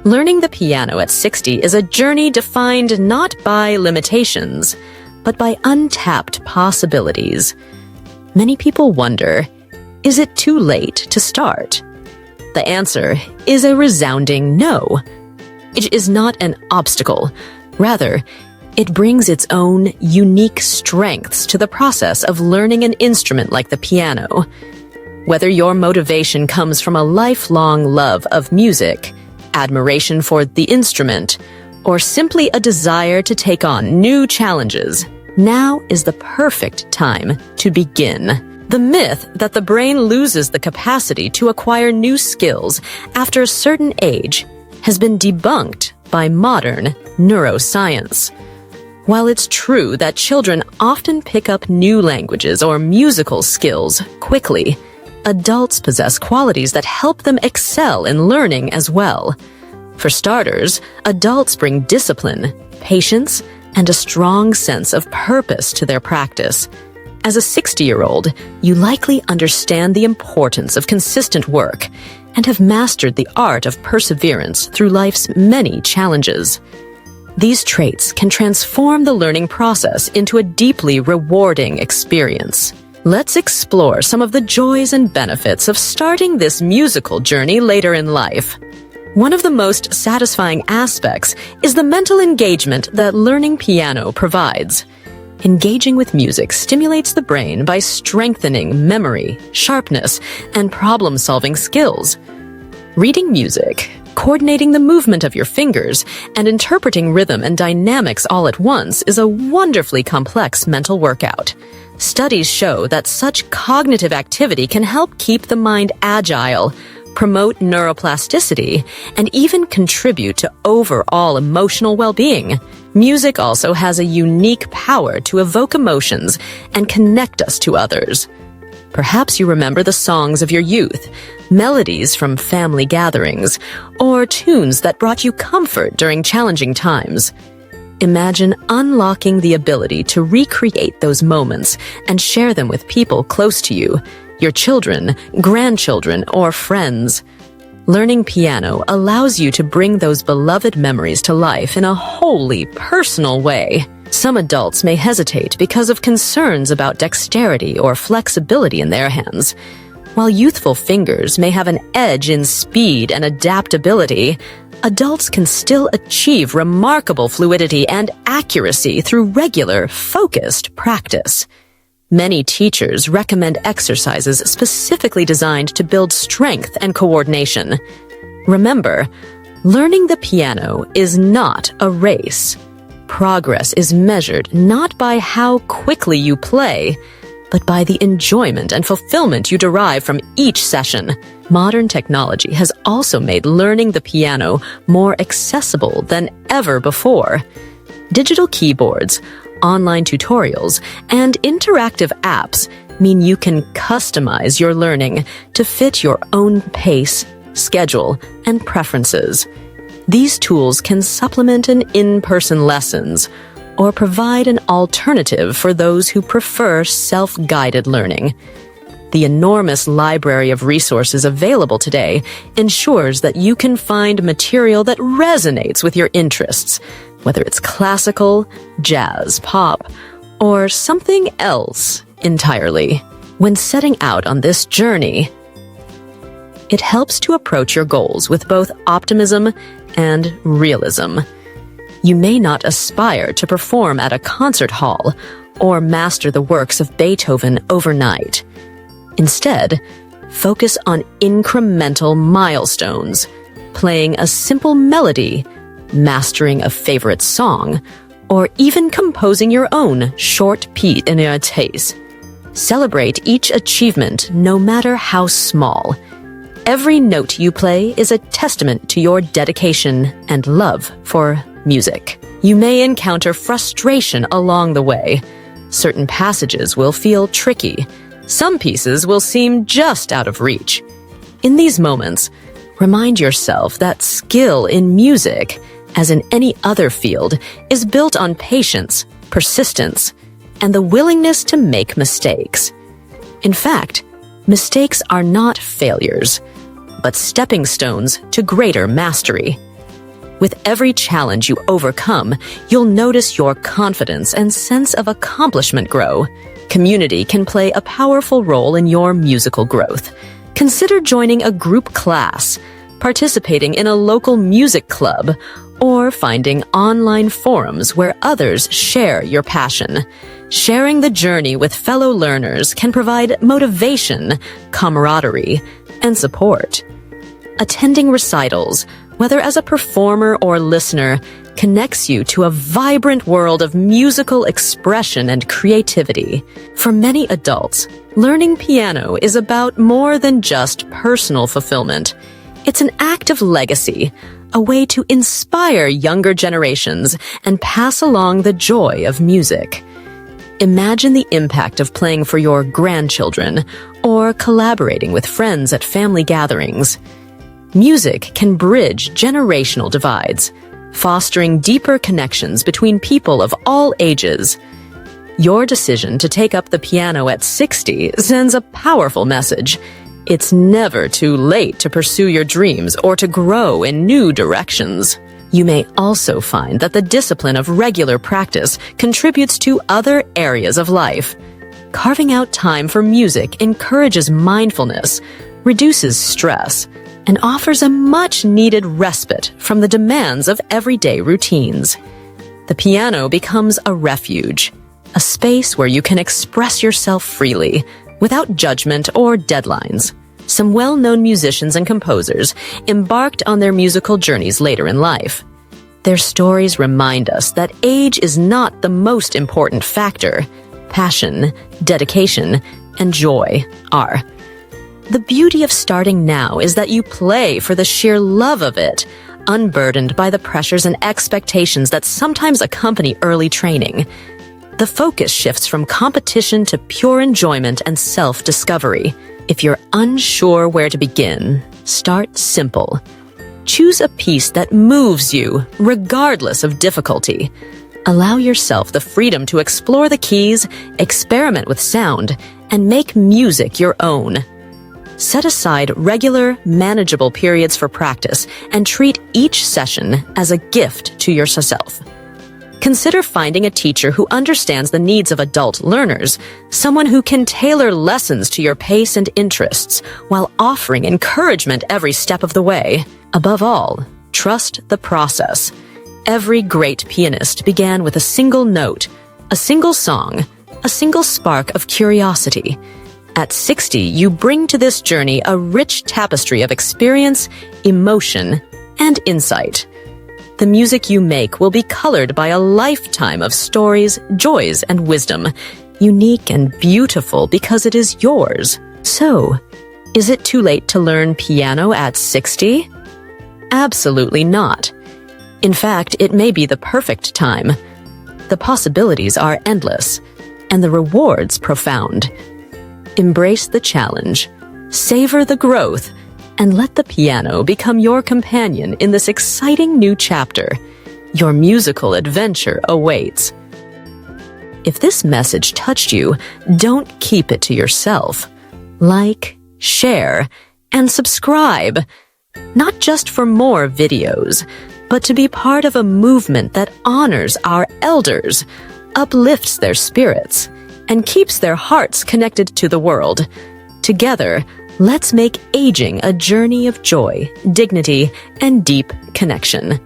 Learning the piano at 60 is a journey defined not by limitations, but by untapped possibilities. Many people wonder, is it too late to start? The answer is a resounding no. It is not an obstacle. Rather, it brings its own unique strengths to the process of learning an instrument like the piano. Whether your motivation comes from a lifelong love of music, admiration for the instrument, or simply a desire to take on new challenges, now is the perfect time to begin. The myth that the brain loses the capacity to acquire new skills after a certain age has been debunked by modern neuroscience. While it's true that children often pick up new languages or musical skills quickly, adults possess qualities that help them excel in learning as well. For starters, adults bring discipline, patience, and a strong sense of purpose to their practice. As a 60-year-old, you likely understand the importance of consistent work and have mastered the art of perseverance through life's many challenges. These traits can transform the learning process into a deeply rewarding experience. Let's explore some of the joys and benefits of starting this musical journey later in life. One of the most satisfying aspects is the mental engagement that learning piano provides. Engaging with music stimulates the brain by strengthening memory, sharpness, and problem-solving skills. Reading music, coordinating the movement of your fingers, and interpreting rhythm and dynamics all at once is a wonderfully complex mental workout. Studies show that such cognitive activity can help keep the mind agile, promote neuroplasticity, and even contribute to overall emotional well-being. Music also has a unique power to evoke emotions and connect us to others. Perhaps you remember the songs of your youth, melodies from family gatherings, or tunes that brought you comfort during challenging times. Imagine unlocking the ability to recreate those moments and share them with people close to you, your children, grandchildren, or friends. Learning piano allows you to bring those beloved memories to life in a wholly personal way. Some adults may hesitate because of concerns about dexterity or flexibility in their hands. While youthful fingers may have an edge in speed and adaptability, adults can still achieve remarkable fluidity and accuracy through regular, focused practice. Many teachers recommend exercises specifically designed to build strength and coordination. Remember, learning the piano is not a race. Progress is measured not by how quickly you play, but by the enjoyment and fulfillment you derive from each session. Modern technology has also made learning the piano more accessible than ever before. Digital keyboards, online tutorials, and interactive apps mean you can customize your learning to fit your own pace, schedule, and preferences. These tools can supplement an in-person lessons or provide an alternative for those who prefer self-guided learning. The enormous library of resources available today ensures that you can find material that resonates with your interests, whether it's classical, jazz, pop, or something else entirely. When setting out on this journey, it helps to approach your goals with both optimism and realism. You may not aspire to perform at a concert hall or master the works of Beethoven overnight. Instead, focus on incremental milestones, playing a simple melody, mastering a favorite song, or even composing your own short piece in your taste. Celebrate each achievement, no matter how small. Every note you play is a testament to your dedication and love for music. You may encounter frustration along the way. Certain passages will feel tricky. Some pieces will seem just out of reach. In these moments, remind yourself that skill in music, as in any other field, is built on patience, persistence, and the willingness to make mistakes. In fact, mistakes are not failures, but stepping stones to greater mastery. With every challenge you overcome, you'll notice your confidence and sense of accomplishment grow. Community can play a powerful role in your musical growth. Consider joining a group class, participating in a local music club, or finding online forums where others share your passion. Sharing the journey with fellow learners can provide motivation, camaraderie, and support. Attending recitals, whether as a performer or listener, connects you to a vibrant world of musical expression and creativity. For many adults, learning piano is about more than just personal fulfillment. It's an act of legacy, a way to inspire younger generations and pass along the joy of music. Imagine the impact of playing for your grandchildren or collaborating with friends at family gatherings. Music can bridge generational divides, fostering deeper connections between people of all ages. Your decision to take up the piano at 60 sends a powerful message. It's never too late to pursue your dreams or to grow in new directions. You may also find that the discipline of regular practice contributes to other areas of life. Carving out time for music encourages mindfulness, reduces stress, and offers a much-needed respite from the demands of everyday routines. The piano becomes a refuge, a space where you can express yourself freely, without judgment or deadlines. Some well-known musicians and composers embarked on their musical journeys later in life. Their stories remind us that age is not the most important factor. Passion, dedication, and joy are. The beauty of starting now is that you play for the sheer love of it, unburdened by the pressures and expectations that sometimes accompany early training. The focus shifts from competition to pure enjoyment and self-discovery. If you're unsure where to begin, start simple. Choose a piece that moves you, regardless of difficulty. Allow yourself the freedom to explore the keys, experiment with sound, and make music your own. Set aside regular, manageable periods for practice and treat each session as a gift to yourself. Consider finding a teacher who understands the needs of adult learners, someone who can tailor lessons to your pace and interests while offering encouragement every step of the way. Above all, trust the process. Every great pianist began with a single note, a single song, a single spark of curiosity. At 60, you bring to this journey a rich tapestry of experience, emotion, and insight. The music you make will be colored by a lifetime of stories, joys, and wisdom, unique and beautiful because it is yours. So, is it too late to learn piano at 60? Absolutely not. In fact, it may be the perfect time. The possibilities are endless, and the rewards profound. Embrace the challenge, savor the growth, and let the piano become your companion in this exciting new chapter. Your musical adventure awaits. If this message touched you, don't keep it to yourself. Like, share, and subscribe. Not just for more videos, but to be part of a movement that honors our elders, uplifts their spirits, and keeps their hearts connected to the world. Together, let's make aging a journey of joy, dignity, and deep connection.